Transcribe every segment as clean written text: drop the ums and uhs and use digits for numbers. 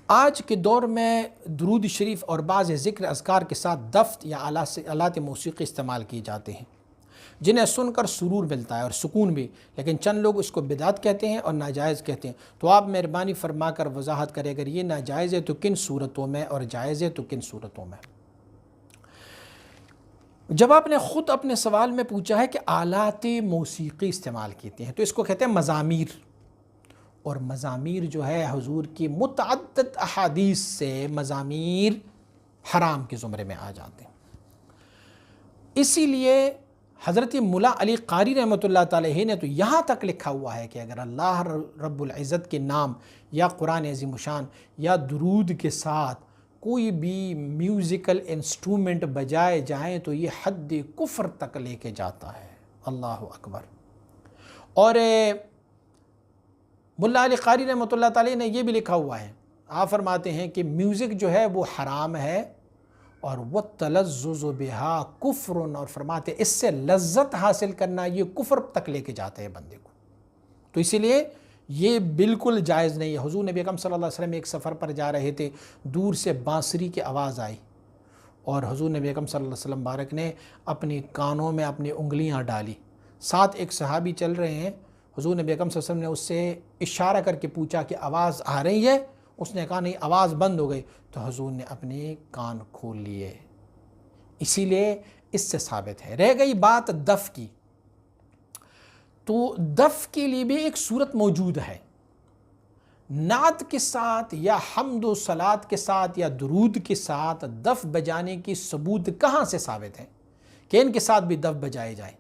آج کے دور میں درود شریف اور بعض ذکر اذکار کے ساتھ دف یا آلات موسیقی استعمال کیے جاتے ہیں جنہیں سن کر سرور ملتا ہے اور سکون بھی، لیکن چند لوگ اس کو بدعت کہتے ہیں اور ناجائز کہتے ہیں۔ تو آپ مہربانی فرما کر وضاحت کریں، اگر یہ ناجائز ہے تو کن صورتوں میں اور جائز ہے تو کن صورتوں میں؟ جب آپ نے خود اپنے سوال میں پوچھا ہے کہ آلات موسیقی استعمال کیتے ہیں تو اس کو کہتے ہیں مزامیر، اور مزامیر جو ہے حضور کی متعدد احادیث سے مزامیر حرام کے زمرے میں آ جاتے ہیں۔ اسی لیے حضرت مولا علی قاری رحمۃ اللہ تعالیٰ نے تو یہاں تک لکھا ہوا ہے کہ اگر اللہ رب العزت کے نام یا قرآن عظیم الشان یا درود کے ساتھ کوئی بھی میوزیکل انسٹرومنٹ بجائے جائیں تو یہ حد کفر تک لے کے جاتا ہے۔ اللہ اکبر۔ اور مولا علی قاری رحمۃ اللہ تعالیٰ نے یہ بھی لکھا ہوا ہے، آپ فرماتے ہیں کہ میوزک جو ہے وہ حرام ہے، اور وَالتَّلَذُّذُ بِهَا كُفْرٌ، اور فرماتے ہیں اس سے لذت حاصل کرنا یہ کفر تک لے کے جاتے ہیں بندے کو۔ تو اسی لیے یہ بالکل جائز نہیں ہے۔ حضور نبی اکرم صلی اللہ علیہ وسلم ایک سفر پر جا رہے تھے، دور سے بانسری کی آواز آئی اور حضور نبی اکرم صلی اللہ علیہ وسلم بارک نے اپنی کانوں میں اپنی انگلیاں ڈالی، ساتھ ایک صحابی چل رہے ہیں، حضور نبی اکرم صلی اللہ علیہ وسلم نے اس سے اشارہ کر کے پوچھا کہ آواز آ رہی ہے؟ اس نے کہا نہیں، آواز بند ہو گئی، تو حضور نے اپنے کان کھول لیے۔ اسی لیے اس سے ثابت ہے۔ رہ گئی بات دف کی، تو دف کے لیے بھی ایک صورت موجود ہے۔ نعت کے ساتھ یا حمد و صلات کے ساتھ یا درود کے ساتھ دف بجانے کی ثبوت کہاں سے ثابت ہے کہ ان کے ساتھ بھی دف بجائے جائیں؟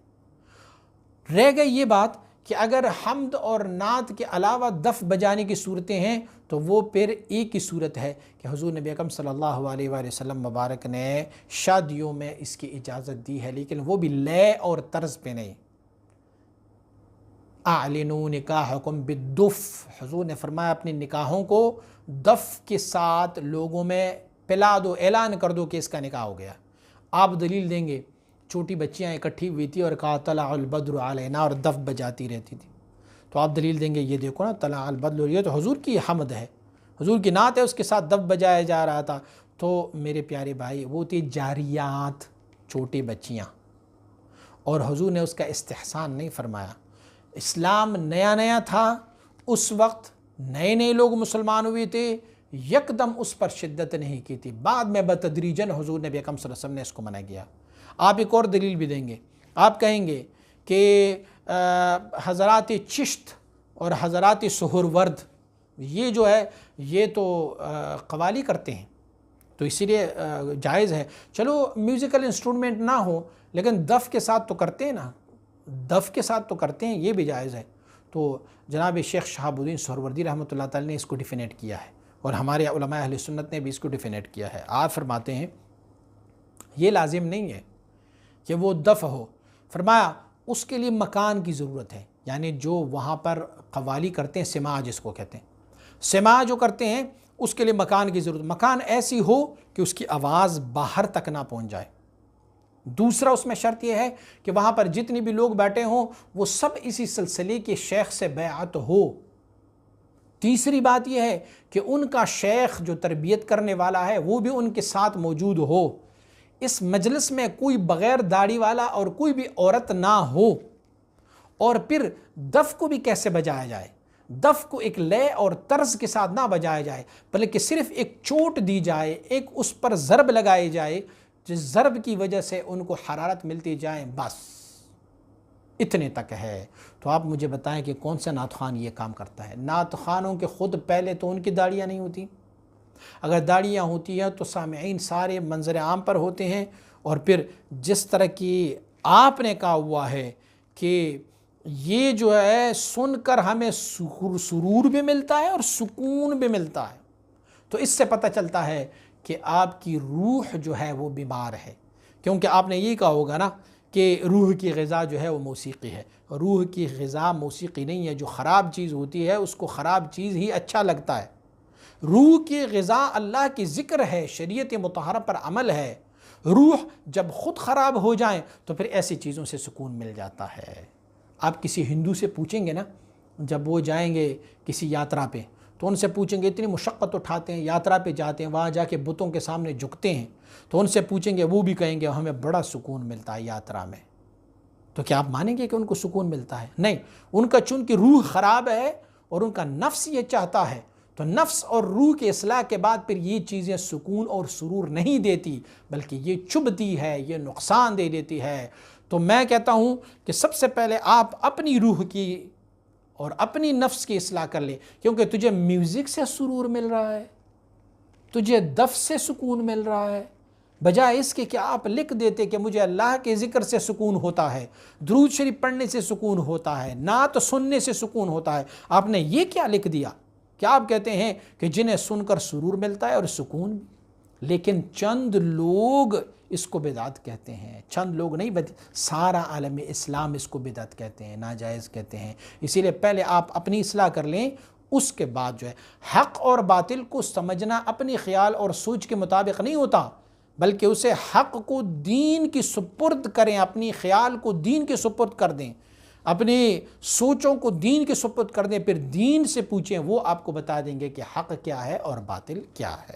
رہ گئی یہ بات کہ اگر حمد اور نعت کے علاوہ دف بجانے کی صورتیں ہیں تو وہ پھر ایک ہی صورت ہے کہ حضور نبی اکرم صلی اللہ علیہ وآلہ وسلم مبارک نے شادیوں میں اس کی اجازت دی ہے، لیکن وہ بھی لے اور طرز پہ نہیں۔ اعلنوا نکاحکم بالدف، حضور نے فرمایا اپنی نکاحوں کو دف کے ساتھ لوگوں میں پلا دو، اعلان کر دو کہ اس کا نکاح ہو گیا۔ آپ دلیل دیں گے چھوٹی بچیاں اکٹھی ہوئی تھی اور کہا طلع البدر علینا، اور دف بجاتی رہتی تھی، تو آپ دلیل دیں گے یہ دیکھو نا طلع البدر، یہ تو حضور کی حمد ہے، حضور کی نعت ہے، اس کے ساتھ دف بجایا جا رہا تھا۔ تو میرے پیارے بھائی، وہ تھی جاریات، چھوٹی بچیاں، اور حضور نے اس کا استحسان نہیں فرمایا۔ اسلام نیا نیا تھا، اس وقت نئے نئے لوگ مسلمان ہوئے تھے، یکدم اس پر شدت نہیں کی تھی، بعد میں بتدریجاً حضور نبی اکرم صلی اللہ علیہ وسلم نے اس کو منع کیا۔ آپ ایک اور دلیل بھی دیں گے، آپ کہیں گے کہ حضرات چشت اور حضرات سہرورد یہ جو ہے یہ تو قوالی کرتے ہیں، تو اسی لیے جائز ہے۔ چلو میوزیکل انسٹرومنٹ نہ ہو لیکن دف کے ساتھ تو کرتے ہیں نا، دف کے ساتھ تو کرتے ہیں، یہ بھی جائز ہے۔ تو جناب شیخ شہاب الدین سہروردی رحمۃ اللہ تعالی نے اس کو ڈیفینیٹ کیا ہے، اور ہمارے علماء اہل سنت نے بھی اس کو ڈیفینیٹ کیا ہے۔ آپ فرماتے ہیں یہ لازم نہیں ہے کہ وہ دف ہو، فرمایا اس کے لیے مکان کی ضرورت ہے، یعنی جو وہاں پر قوالی کرتے ہیں، سماع جس کو کہتے ہیں، سماع جو کرتے ہیں اس کے لیے مکان کی ضرورت، مکان ایسی ہو کہ اس کی آواز باہر تک نہ پہنچ جائے۔ دوسرا اس میں شرط یہ ہے کہ وہاں پر جتنی بھی لوگ بیٹھے ہوں وہ سب اسی سلسلے کے شیخ سے بیعت ہو۔ تیسری بات یہ ہے کہ ان کا شیخ جو تربیت کرنے والا ہے وہ بھی ان کے ساتھ موجود ہو۔ اس مجلس میں کوئی بغیر داڑھی والا اور کوئی بھی عورت نہ ہو۔ اور پھر دف کو بھی کیسے بجایا جائے؟ دف کو ایک لے اور طرز کے ساتھ نہ بجایا جائے، بلکہ صرف ایک چوٹ دی جائے، ایک اس پر ضرب لگائی جائے جس ضرب کی وجہ سے ان کو حرارت ملتی جائے، بس اتنے تک ہے۔ تو آپ مجھے بتائیں کہ کون سا نعت خوان یہ کام کرتا ہے؟ نعت خوانوں کے خود پہلے تو ان کی داڑیاں نہیں ہوتی، اگر داڑیاں ہوتی ہیں تو سامعین سارے منظر عام پر ہوتے ہیں، اور پھر جس طرح کی آپ نے کہا ہوا ہے کہ یہ جو ہے سن کر ہمیں سرور بھی ملتا ہے اور سکون بھی ملتا ہے، تو اس سے پتہ چلتا ہے کہ آپ کی روح جو ہے وہ بیمار ہے، کیونکہ آپ نے یہ کہا ہوگا نا کہ روح کی غذا جو ہے وہ موسیقی ہے۔ روح کی غذا موسیقی نہیں ہے، جو خراب چیز ہوتی ہے اس کو خراب چیز ہی اچھا لگتا ہے۔ روح کی غذا اللہ کی ذکر ہے، شریعت مطہرہ پر عمل ہے۔ روح جب خود خراب ہو جائیں تو پھر ایسی چیزوں سے سکون مل جاتا ہے۔ آپ کسی ہندو سے پوچھیں گے نا، جب وہ جائیں گے کسی یاترا پہ تو ان سے پوچھیں گے، اتنی مشقت اٹھاتے ہیں، یاترا پہ جاتے ہیں، وہاں جا کے بتوں کے سامنے جھکتے ہیں، تو ان سے پوچھیں گے، وہ بھی کہیں گے ہمیں بڑا سکون ملتا ہے یاترا میں۔ تو کیا آپ مانیں گے کہ ان کو سکون ملتا ہے؟ نہیں، ان کا چونکہ روح خراب ہے اور ان کا نفس یہ چاہتا ہے، تو نفس اور روح کے اصلاح کے بعد پھر یہ چیزیں سکون اور سرور نہیں دیتی، بلکہ یہ چبھتی ہے، یہ نقصان دے دیتی ہے۔ تو میں کہتا ہوں کہ سب سے پہلے آپ اپنی روح کی اور اپنی نفس کی اصلاح کر لیں، کیونکہ تجھے میوزک سے سرور مل رہا ہے، تجھے دف سے سکون مل رہا ہے، بجائے اس کے کہ آپ لکھ دیتے کہ مجھے اللہ کے ذکر سے سکون ہوتا ہے، درود شریف پڑھنے سے سکون ہوتا ہے، نعت سننے سے سکون ہوتا ہے۔ آپ نے یہ کیا لکھ دیا؟ کیا آپ کہتے ہیں کہ جنہیں سن کر سرور ملتا ہے اور سکون بھی؟ لیکن چند لوگ اس کو بدعت کہتے ہیں، چند لوگ نہیں، سارا عالم اسلام اس کو بدعت کہتے ہیں، ناجائز کہتے ہیں۔ اسی لیے پہلے آپ اپنی اصلاح کر لیں، اس کے بعد جو ہے حق اور باطل کو سمجھنا اپنی خیال اور سوچ کے مطابق نہیں ہوتا، بلکہ اسے حق کو دین کی سپرد کریں، اپنی خیال کو دین کے سپرد کر دیں، اپنی سوچوں کو دین کے سپرد کر دیں، پھر دین سے پوچھیں، وہ آپ کو بتا دیں گے کہ حق کیا ہے اور باطل کیا ہے۔